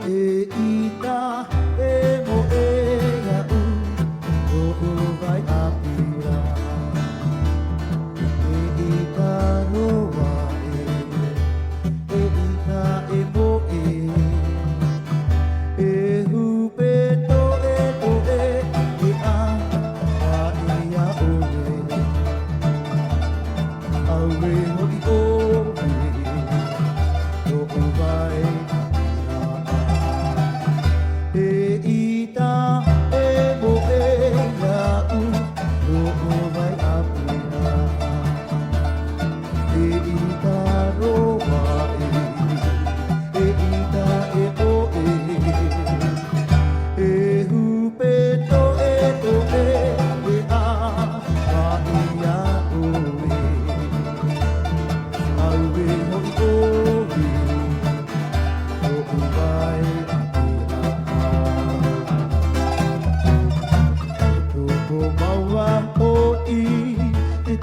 e ita e mo e ya u o vai apira e ita no wa e ita e mo e hupe to e a wa e ya o awe no i o o vai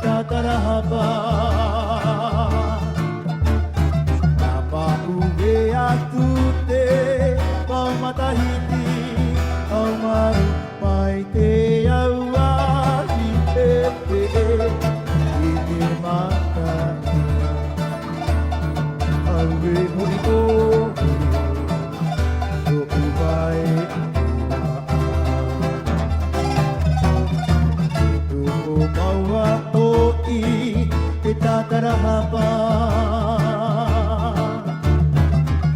Tatarahaba Napa uwe atute Pau matahiti Au maru mai te aua I pepe I te matai Aue hoi oe O uwai Te tatarahapa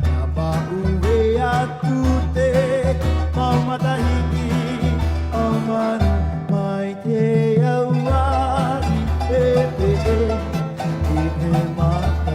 Napa uwe atu te Mau matahiki Au manu mai te aua I pepe I te mata